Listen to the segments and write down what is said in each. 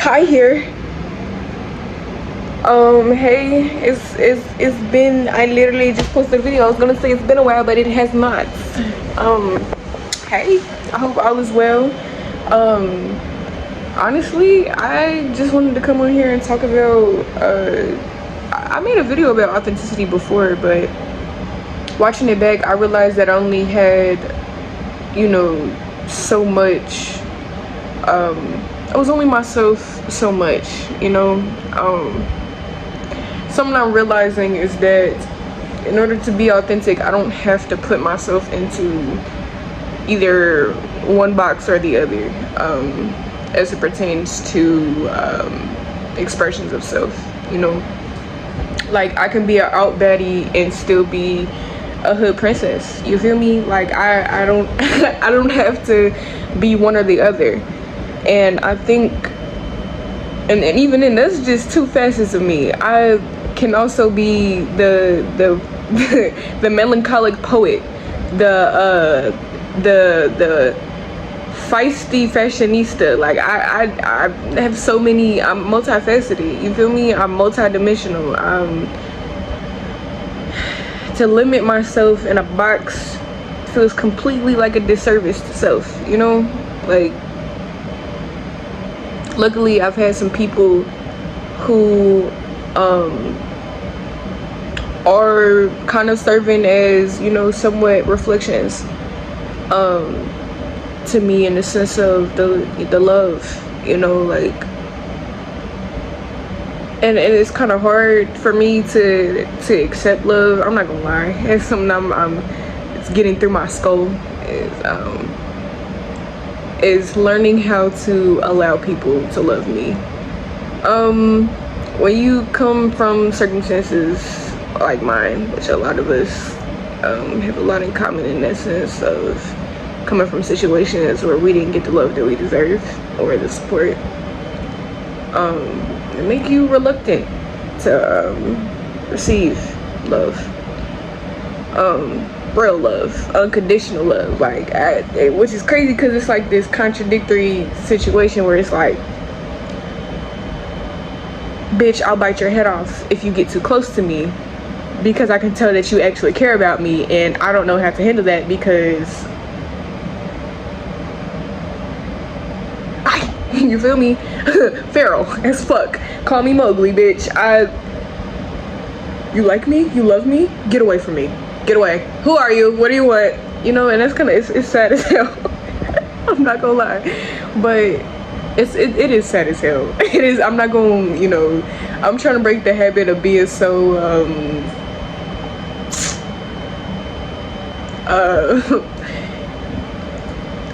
Kai here. Hey, it's been. I literally just posted a video. I was gonna say it's been a while, but it has not. Um, hey, I hope all is well. Honestly, I just wanted to come on here and talk about. I made a video about authenticity before, but watching it back, I realized that I only had, so much. I was only myself so much, something I'm realizing is that in order to be authentic, I don't have to put myself into either one box or the other, as it pertains to expressions of self. Like I can be an out baddie and still be a hood princess. You feel me? Like I don't I don't have to be one or the other. And I think, and even then, that's just two facets of me. I can also be the the melancholic poet, the feisty fashionista. Like I have so many. I'm multifaceted. You feel me? I'm multidimensional. To limit myself in a box feels completely like a disservice to self. Like. Luckily, I've had some people who are kind of serving as, somewhat reflections to me, in the sense of the love, like, and it's kind of hard for me to accept love. I'm not gonna lie, it's something it's getting through my skull. Is learning how to allow people to love me. When you come from circumstances like mine, which a lot of us have a lot in common, in that sense of coming from situations where we didn't get the love that we deserve or the support, it make you reluctant to receive love. Real love, unconditional love, like which is crazy because it's like this contradictory situation where it's like, bitch, I'll bite your head off if you get too close to me, because I can tell that you actually care about me, and I don't know how to handle that because you feel me? Feral as fuck. Call me Mowgli, bitch. You like me? You love me? Get away from me. Get away. Who are you? What do you want? And that's kind of, it's sad as hell. I'm not gonna lie, but it is sad as hell. It is. I'm not gonna, I'm trying to break the habit of being so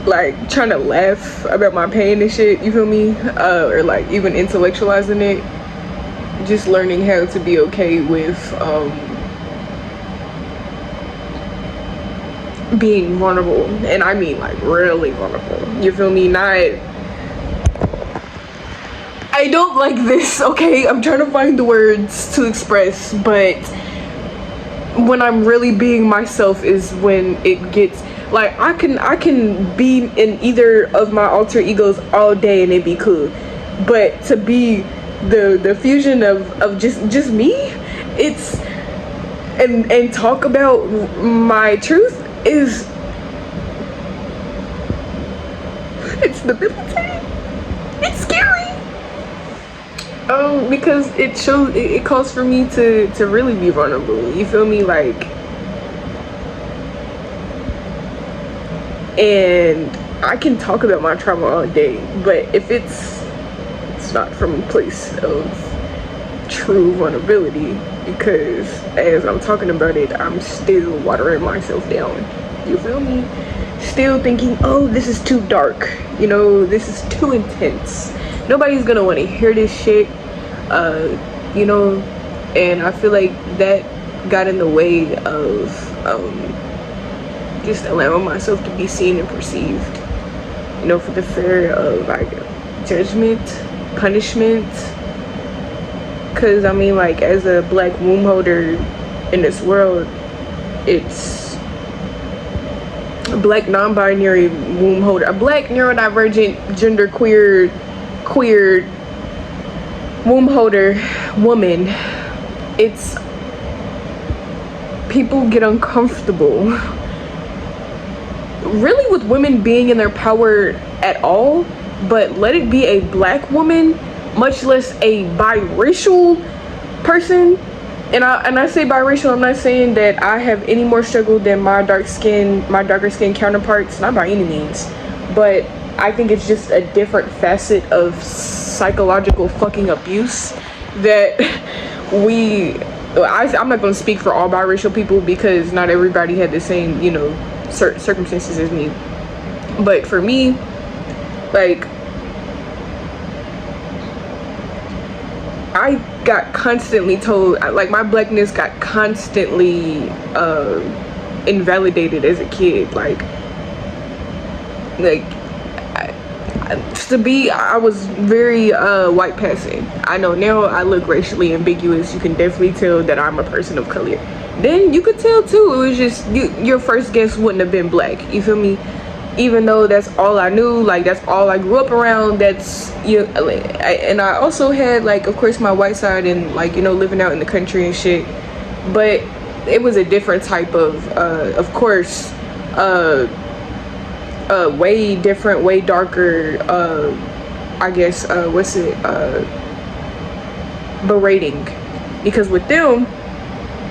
like trying to laugh about my pain and shit, you feel me? Or like even intellectualizing it. Just learning how to be okay with being vulnerable, and I mean like really vulnerable, you feel me? I don't like this, okay? I'm trying to find the words to express, but when I'm really being myself is when it gets like, I can be in either of my alter egos all day and it'd be cool, but to be the fusion of just me, it's and talk about my truth, is it's debilitating. It's scary. Because it calls for me to really be vulnerable, you feel me? Like, and I can talk about my trauma all day, but if it's not from a place of true vulnerability, because as I'm talking about it, I'm still watering myself down, you feel me? Still thinking, oh, this is too dark, this is too intense, nobody's gonna want to hear this shit, and I feel like that got in the way of just allowing myself to be seen and perceived, for the fear of like judgment, punishment. Because I mean, like, as a black womb holder in this world, it's a black non-binary womb holder, a black neurodivergent, genderqueer, queer womb holder woman, it's people get uncomfortable really with women being in their power at all, but let it be a black woman, much less a biracial person. And I say biracial, I'm not saying that I have any more struggle than my darker skinned counterparts, not by any means, but I think it's just a different facet of psychological fucking abuse that I'm not going to speak for all biracial people because not everybody had the same, you know, circumstances as me. But for me, like, I got constantly told, like, my blackness got constantly invalidated as a kid. Like I was very white passing. I know now I look racially ambiguous. You can definitely tell that I'm a person of color. Then you could tell too, it was just your first guess wouldn't have been black, you feel me? Even though that's all I knew, like that's all I grew up around. That's, you know, and I also had, like, of course, my white side and, like, you know, living out in the country and shit, but it was a different type of course, way different, way darker, I guess, berating, because with them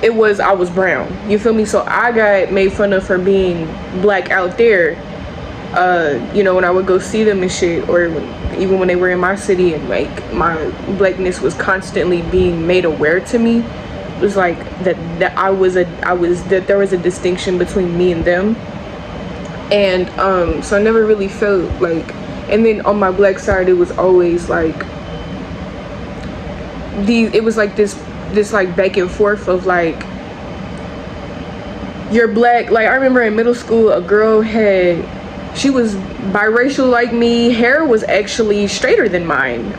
it was I was brown, you feel me? So I got made fun of for being black out there, you know, when I would go see them and shit, or even when they were in my city, and like my blackness was constantly being made aware to me. It was like that that there was a distinction between me and them. And so I never really felt like, and then on my black side it was always like it was like this like back and forth of like, you're black. Like I remember in middle school a girl she was biracial like me, hair was actually straighter than mine,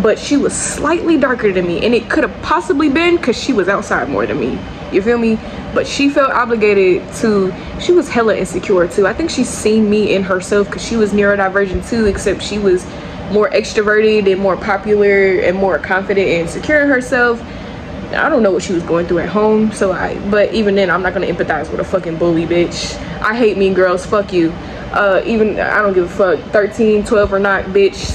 but she was slightly darker than me, and it could have possibly been because she was outside more than me, you feel me? But she felt obligated to, she was hella insecure too. I think she's seen me in herself because she was neurodivergent too, except she was more extroverted and more popular and more confident and secure in herself. I don't know what she was going through at home, but even then I'm not gonna empathize with a fucking bully, bitch. I hate mean girls, fuck you. Even I don't give a fuck, 13, 12 or not, bitch,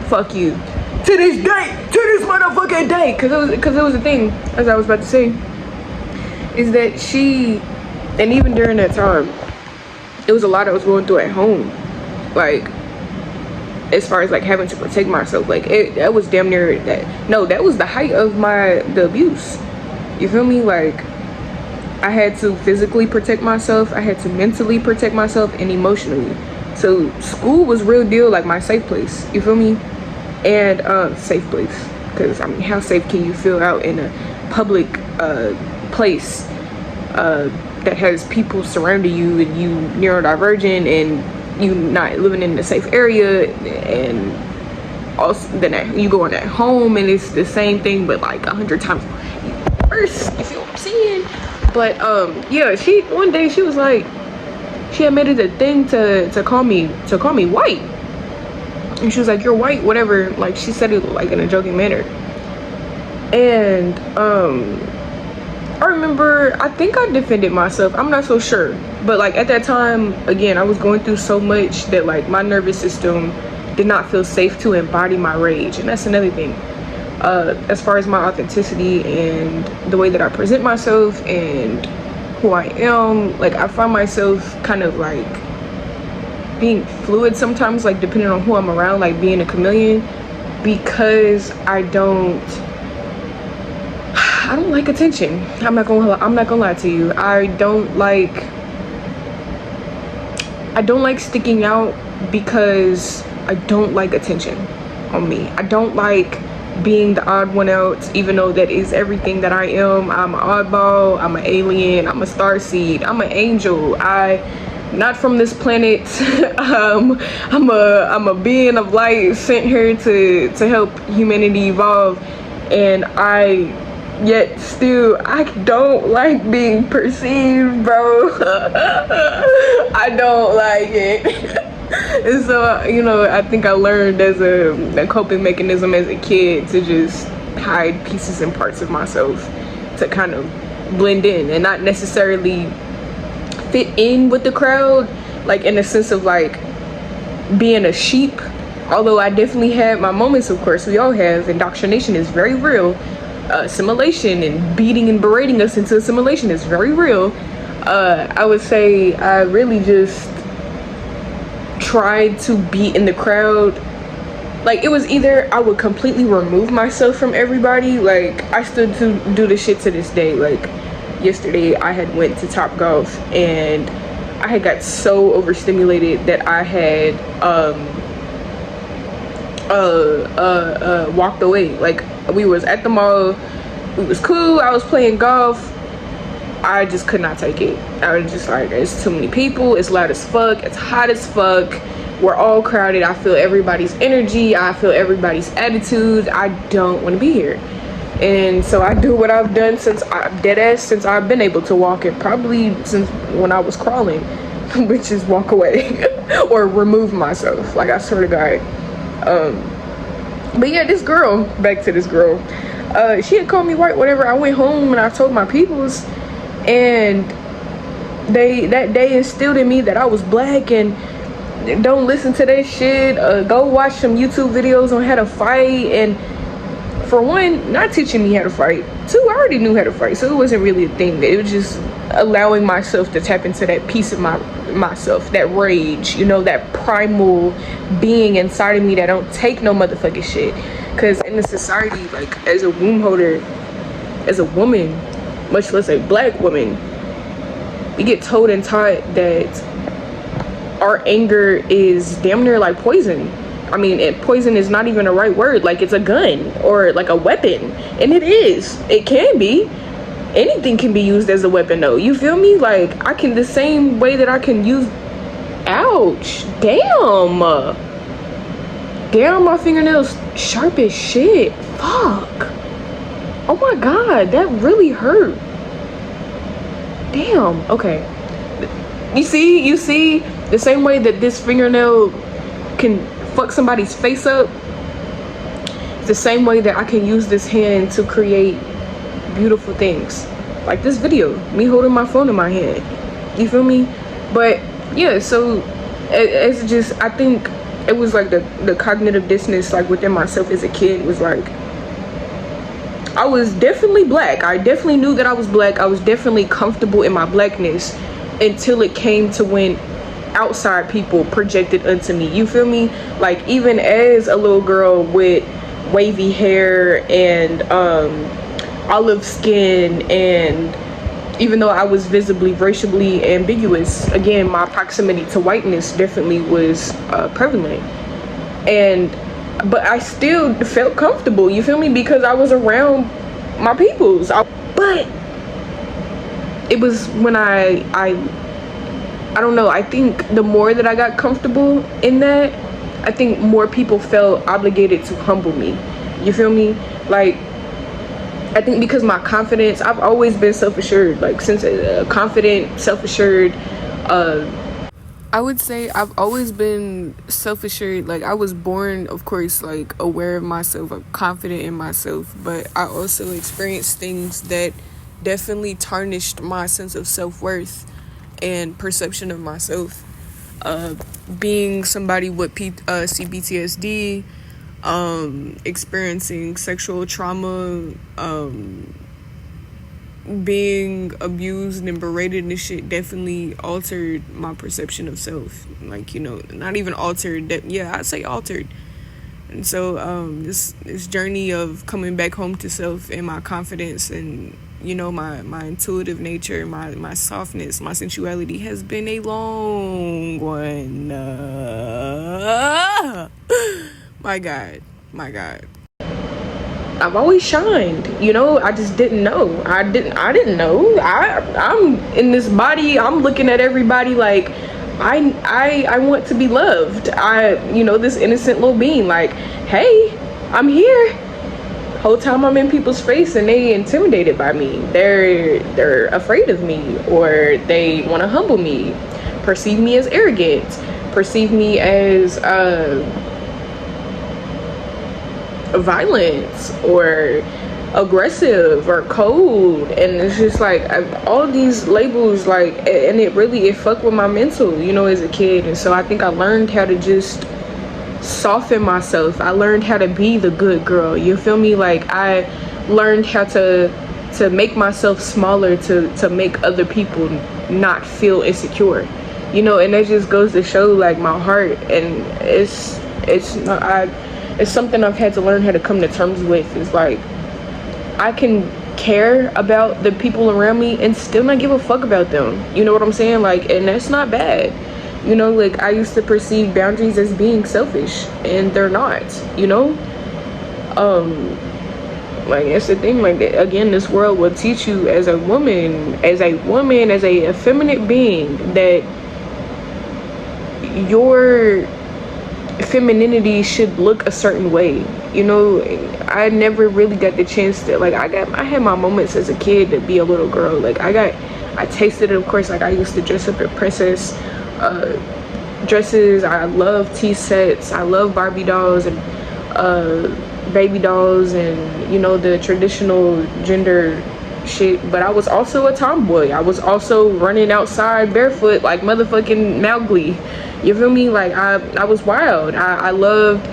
fuck you. To this motherfucking day, because it was a thing, as I was about to say, is that she, and even during that time, it was a lot I was going through at home, like as far as like having to protect myself. Like that was damn near that was the height of the abuse, you feel me? Like I had to physically protect myself, I had to mentally protect myself, and emotionally. So school was real deal, like my safe place, you feel me? And safe place, because I mean, how safe can you feel out in a public place that has people surrounding you, and you neurodivergent, and you not living in the safe area, and also then you go in at home and it's the same thing but like 100 times worse, you feel what I'm saying? But yeah, one day she was like, she had made it a thing to call me white, and she was like, you're white, whatever, like she said it like in a joking manner. And I remember, I think I defended myself, I'm not so sure, but like at that time, again, I was going through so much that like my nervous system did not feel safe to embody my rage. And that's another thing, as far as my authenticity and the way that I present myself and who I am. Like I find myself kind of like being fluid sometimes, like depending on who I'm around, like being a chameleon, because I don't like attention. I'm not gonna lie to you. I don't like sticking out because I don't like attention on me. I don't like being the odd one out, even though that is everything that I am. I'm an oddball, I'm an alien, I'm a starseed, I'm an angel. Not from this planet. I'm a being of light sent here to help humanity evolve, and yet still I don't like being perceived, bro. I don't like it. And so, you know, I think I learned as a coping mechanism as a kid to just hide pieces and parts of myself to kind of blend in and not necessarily fit in with the crowd, like in the sense of like being a sheep. Although I definitely had my moments, of course, we all have. Indoctrination is very real. Assimilation and beating and berating us into assimilation is very real. I would say I really just tried to be in the crowd. Like, it was either I would completely remove myself from everybody. Like, I still do this shit to this day. Like, yesterday I had went to Top Golf and I had got so overstimulated that I had walked away. Like, we was at the mall, we was cool, I was playing golf, I just could not take it. I was just like, it's too many people, it's loud as fuck, it's hot as fuck, we're all crowded, I feel everybody's energy, I feel everybody's attitude, I don't want to be here. And so I do what I've done since since I've been able to walk, and probably since when I was crawling, which is walk away or remove myself, like, I swear to God. But yeah, this girl, back to this girl, she had called me white, whatever. I went home and I told my peoples, and that day instilled in me that I was black and don't listen to that shit. Go watch some YouTube videos on how to fight. And for one, not teaching me how to fight. Two, I already knew how to fight, so it wasn't really a thing. It was just allowing myself to tap into that piece of myself, that rage, you know, that primal being inside of me that don't take no motherfucking shit. Because in the society, like, as a womb holder, as a woman, much less a black woman, we get told and taught that our anger is damn near like poison. I mean, poison is not even a right word. Like, it's a gun or like a weapon, and it is. It can be. Anything can be used as a weapon, though. You feel me? Like, I can, the same way that I can use. Ouch! Damn! Damn, my fingernails sharp as shit. Fuck! Oh my god, that really hurt. Damn. Okay. You see, the same way that this fingernail can fuck somebody's face up, it's the same way that I can use this hand to create beautiful things, like this video, me holding my phone in my hand. You feel me? But yeah, so it's just, I think it was like the cognitive dissonance, like, within myself as a kid was like, I was definitely black. I definitely knew that I was black. I was definitely comfortable in my blackness until it came to when outside people projected onto me. You feel me? Like, even as a little girl with wavy hair and olive skin, and even though I was visibly racially ambiguous, again, my proximity to whiteness definitely was prevalent. But I still felt comfortable, you feel me? Because I was around my peoples. But it was when I don't know, I think the more that I got comfortable in that, I think more people felt obligated to humble me. You feel me? Like, I think because my confidence, I've always been self-assured, like, since confident, self-assured. I would say I've always been self-assured. Like, I was born, of course, like, aware of myself, confident in myself, but I also experienced things that definitely tarnished my sense of self-worth and perception of myself. Being somebody with CPTSD, experiencing sexual trauma, being abused and berated and shit definitely altered my perception of self. Like, you know, not even altered, that, yeah, I'd say altered. And so this journey of coming back home to self and my confidence and, you know, my intuitive nature, my softness, my sensuality has been a long one. My God. I've always shined, you know. I just didn't know. I didn't know. I'm in this body. I'm looking at everybody like I want to be loved. You know, this innocent little being, like, hey, I'm here. Whole time I'm in people's face and they intimidated by me. They're afraid of me, or they want to humble me, perceive me as arrogant, perceive me as violent or aggressive or cold, and it's just like all these labels, like, and it fucked with my mental, you know, as a kid. And so I think I learned how to just soften myself. I learned how to be the good girl, you feel me? Like, I learned how to make myself smaller to make other people not feel insecure, you know. And that just goes to show, like, my heart. And it's something I've had to learn how to come to terms with. Is like, I can care about the people around me and still not give a fuck about them, you know what I'm saying? Like, and that's not bad, you know. Like, I used to perceive boundaries as being selfish, and they're not, you know. Like, it's the thing, like, again, this world will teach you as a woman, as a effeminate being, that your femininity should look a certain way, you know. I never really got the chance to, like, I had my moments as a kid to be a little girl. Like, I tasted it, of course. Like, I used to dress up in princess dresses. I love tea sets. I love Barbie dolls and baby dolls, and, you know, the traditional gender shit. But I was also a tomboy. I was also running outside barefoot like motherfucking Mowgli, you feel me? Like, I was wild. I loved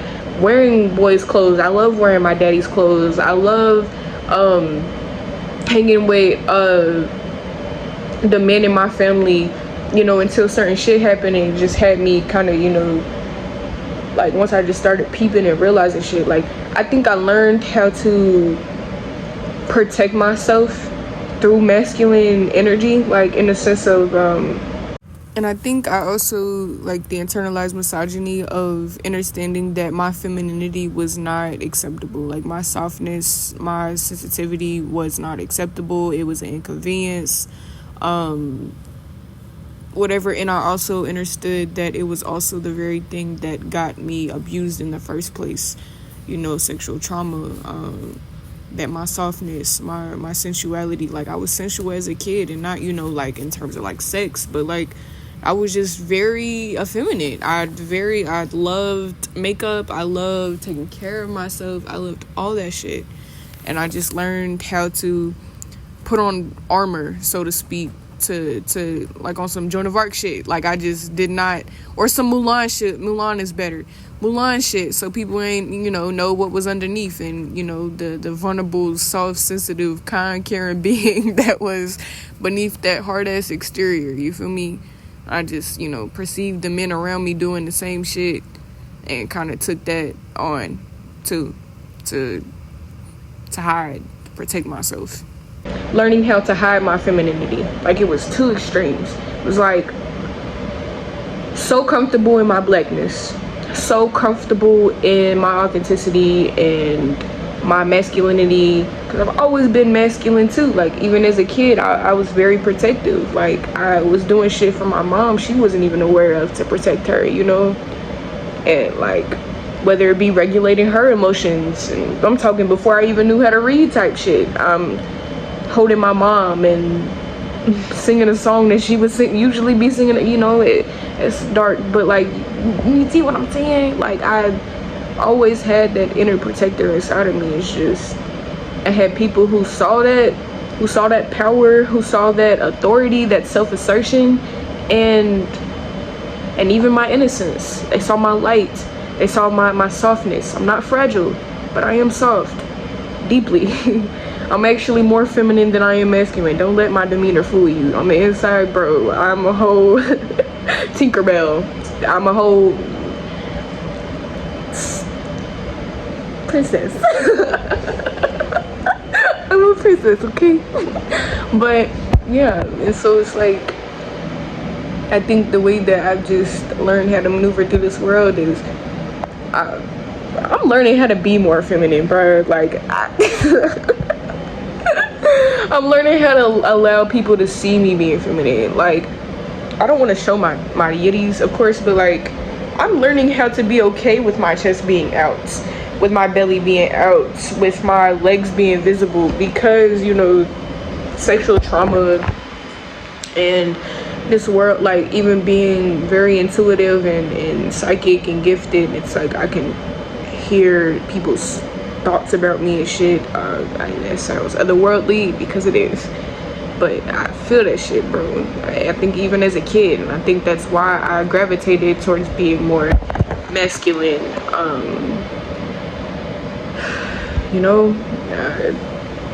wearing boys' clothes. I love wearing my daddy's clothes. I love hanging with the men in my family, you know, until certain shit happened, and it just had me kind of, you know, like, once I just started peeping and realizing shit. Like, I think I learned how to protect myself through masculine energy, like, in the sense of and I think I also, like, the internalized misogyny of understanding that my femininity was not acceptable. Like, my softness, my sensitivity was not acceptable. It was an inconvenience, whatever. And I also understood that it was also the very thing that got me abused in the first place, you know, sexual trauma. That my softness, my sensuality, like, I was sensual as a kid, and not, you know, like, in terms of, like, sex, but, like, I was just very effeminate. I loved makeup. I loved taking care of myself. I loved all that shit. And I just learned how to put on armor, so to speak, to like, on some Joan of Arc shit. Like, I just did not, or some Mulan shit. Mulan is better. Mulan shit, so people ain't, you know what was underneath, and, you know, the vulnerable, soft, sensitive, kind, caring being that was beneath that hard-ass exterior, you feel me? I just, you know, perceived the men around me doing the same shit, and kind of took that on to hide, to protect myself. Learning how to hide my femininity, like, it was two extremes. It was like, so comfortable in my blackness, so comfortable in my authenticity and my masculinity, because I've always been masculine too. Like, even as a kid, I was very protective. Like, I was doing shit for my mom she wasn't even aware of, to protect her, you know. And, like, whether it be regulating her emotions, and I'm talking before I even knew how to read type shit, holding my mom and singing a song that she would usually be singing, you know. It's dark, but, like, you see what I'm saying? Like, I always had that inner protector inside of me. It's just, I had people who saw that power, who saw that authority, that self-assertion, and even my innocence. They saw my light. They saw my softness. I'm not fragile, but I am soft, deeply. I'm actually more feminine than I am masculine. Don't let my demeanor fool you. On the inside, bro, I'm a whole Tinkerbell. I'm a whole princess. I'm a princess, okay? But yeah, and so it's like, I think the way that I've just learned how to maneuver through this world is I'm learning how to be more feminine, bro. Like, I'm learning how to allow people to see me being feminine. Like, I don't want to show my yitties, of course, but, like, I'm learning how to be okay with my chest being out, with my belly being out, with my legs being visible, because, you know, sexual trauma and this world, like even being very intuitive and psychic and gifted, it's like I can hear people's thoughts about me and shit. That sounds otherworldly because it is, but I feel that shit, bro. I think even as a kid, and I think that's why I gravitated towards being more masculine. You know,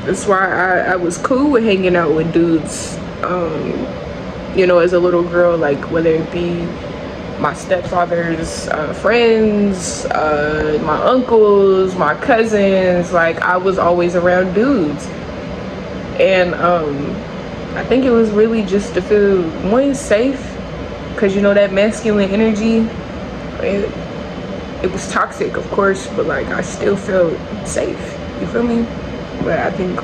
that's why I was cool with hanging out with dudes, you know, as a little girl, like whether it be my stepfather's friends, my uncles, my cousins. Like I was always around dudes, and I think it was really just to feel one safe, because you know that masculine energy, it was toxic, of course, but like I still felt safe, you feel me? But I think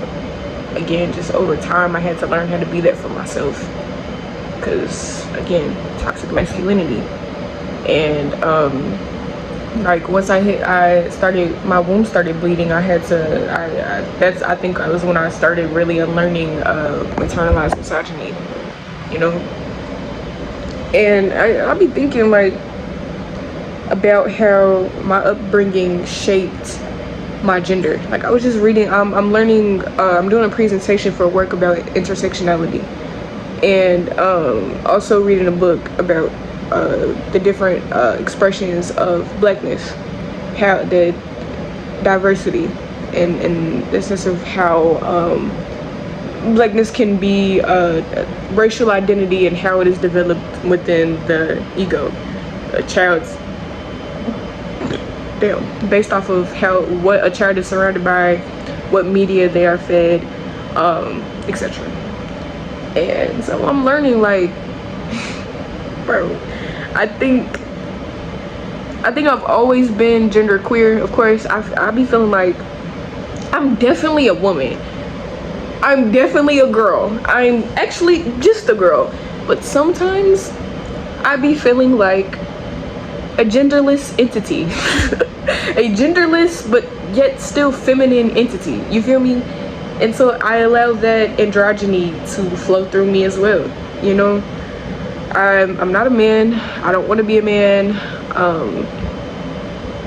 again, just over time I had to learn how to be that for myself, because again, toxic masculinity. And like once my womb started bleeding, I had to I think that was when I started really unlearning internalized misogyny, you know. And I'll be thinking like about how my upbringing shaped my gender. Like I was just reading, I'm learning, I'm doing a presentation for work about intersectionality, and also reading a book about the different expressions of blackness, how the diversity and the sense of how blackness can be racial identity and how it is developed within the ego, a child's, based off of what a child is surrounded by, what media they are fed, etc. And so I'm learning, like, bro, I think I've always been gender queer. Of course, I be feeling like I'm definitely a woman, I'm definitely a girl, I'm actually just a girl, but sometimes I be feeling like a genderless entity. A genderless but yet still feminine entity, you feel me? And so I allow that androgyny to flow through me as well, you know. I'm not a man, I don't want to be a man,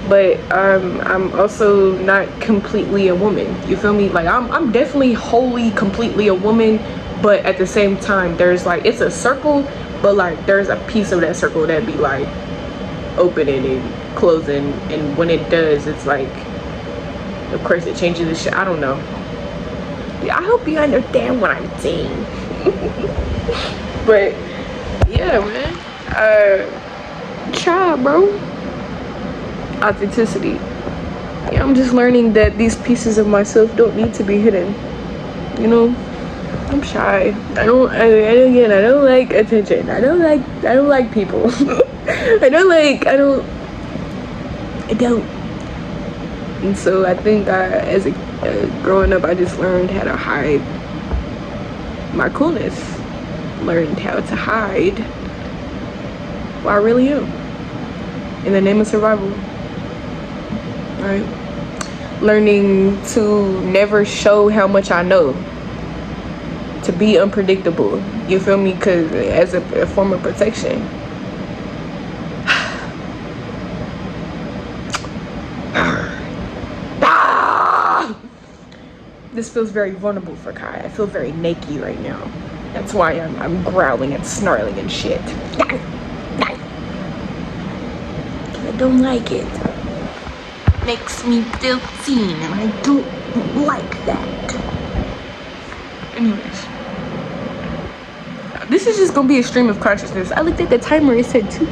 but I'm also not completely a woman, you feel me? Like I'm definitely wholly completely a woman, but at the same time there's like, it's a circle, but like there's a piece of that circle that be like opening and closing, and when it does, it's like, of course it changes the shit. I don't know. I hope you understand what I'm saying. But yeah, man, try, bro. Authenticity. Yeah, I'm just learning that these pieces of myself don't need to be hidden, you know. I'm shy. I don't like attention. I don't like people. I don't. And so I think as growing up, I just learned how to hide my coolness. Learned how to hide who I really am in the name of survival. Right? Learning to never show how much I know. To be unpredictable. You feel me? Because as a form of protection. This feels very vulnerable for Kai. I feel very naked right now. That's why I'm growling and snarling and shit. I don't like it. Makes me feel seen, and I don't like that. Anyways, this is just gonna be a stream of consciousness. I looked at the timer. It said 2.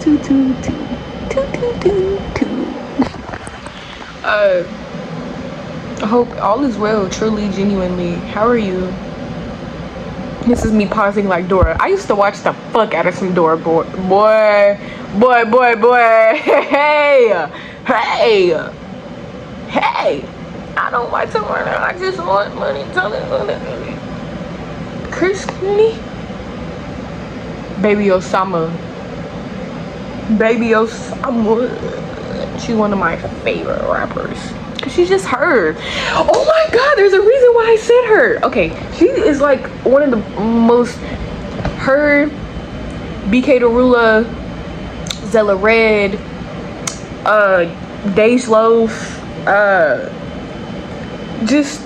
I hope all is well, truly, genuinely. How are you? This is me pausing like Dora. I used to watch the fuck out of some Dora, boy. Hey. I don't like to learn. I just want money. Christine? Baby Osama. She's one of my favorite rappers. She's just her. Oh my god, there's a reason why I said her. Okay, she is like one of the most, her BK Darula, Zella Red, Dej Loaf, just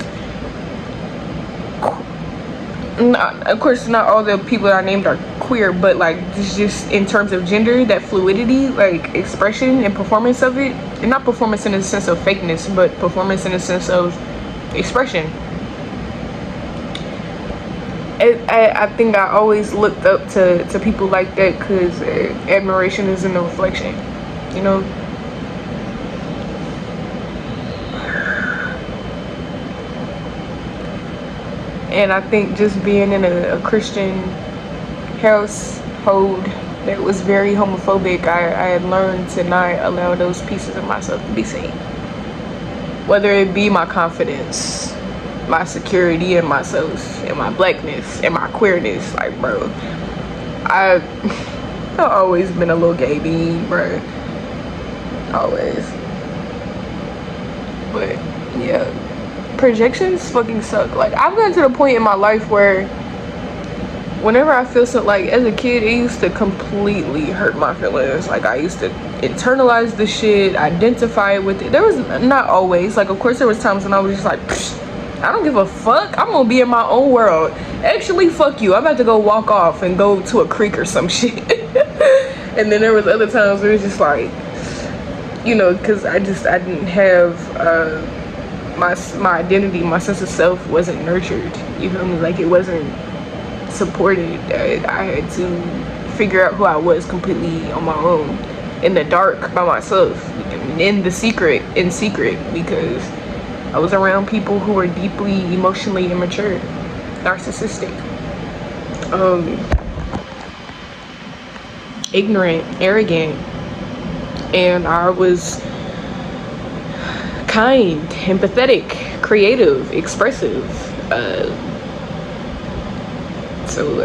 not, of course not all the people that I named are queer, but like just in terms of gender, that fluidity, like expression and performance of it, and not performance in the sense of fakeness, but performance in the sense of expression. I think I always looked up to people like that because admiration is in the reflection, you know. And I think just being in a Christian household that was very homophobic, I had learned to not allow those pieces of myself to be seen. Whether it be my confidence, my security in myself, and my blackness, and my queerness. Like, bro, I've always been a little gay bee, bro. Always. But, yeah. Projections fucking suck. Like, I've gotten to the point in my life where whenever I feel something, like as a kid, it used to completely hurt my feelings. Like, I used to internalize the shit, identify with it. There was not always, like, of course there was times when I was just like, I don't give a fuck, I'm gonna be in my own world. Actually, fuck you, I'm about to go walk off and go to a creek or some shit. And then there was other times where it was just like, you know, because I didn't have my identity, my sense of self wasn't nurtured, you feel me? Like, it wasn't supported. I had to figure out who I was completely on my own, in the dark, by myself, in secret, because I was around people who were deeply emotionally immature, narcissistic, ignorant, arrogant, and I was kind, empathetic, creative, expressive. So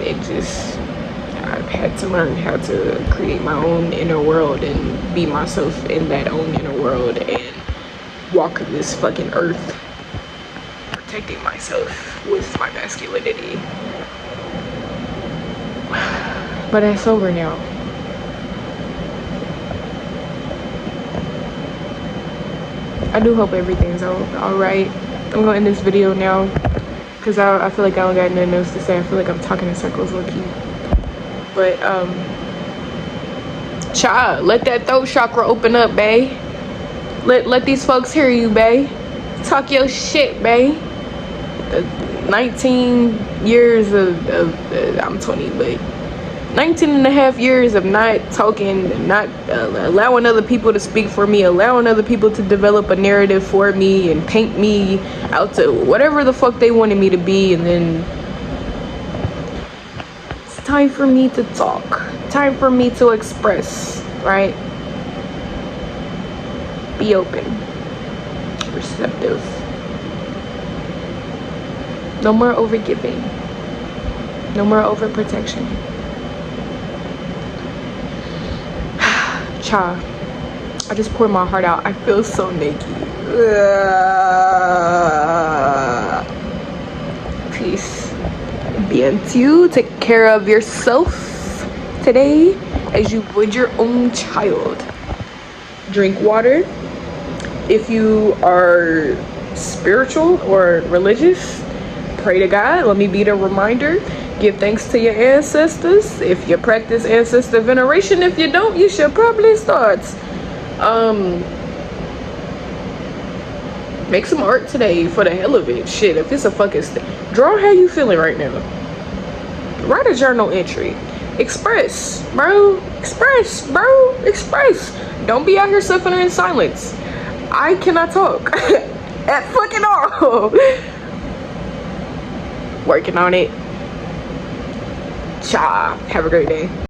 it just, I had to learn how to create my own inner world and be myself in that own inner world and walk this fucking earth protecting myself with my masculinity. But that's over now. I do hope everything's alright. I'm gonna end this video now because I feel like I don't got nothing else to say. I feel like I'm talking in circles low-key. But child, let that throat chakra open up, bae. Let these folks hear you, bae. Talk your shit, bae. 19 years of I'm 20, but 19 and a half years of not talking, not allowing other people to speak for me, allowing other people to develop a narrative for me and paint me out to whatever the fuck they wanted me to be. And then it's time for me to talk, time for me to express, right? Be open, receptive. No more overgiving, no more overprotection. Child, I just poured my heart out. I feel so naked. Peace be unto you. Take care of yourself today as you would your own child. Drink water. If you are spiritual or religious, pray to God. Let me be the reminder. Give thanks to your ancestors if you practice ancestor veneration. If you don't, you should probably start. Make some art today for the hell of it. Shit, if it's a fucking draw how you feeling right now. Write a journal entry. Express, bro. Express, bro. Express. Don't be out here suffering in silence. I cannot talk at fucking all. Working on it. Cha. Have a great day.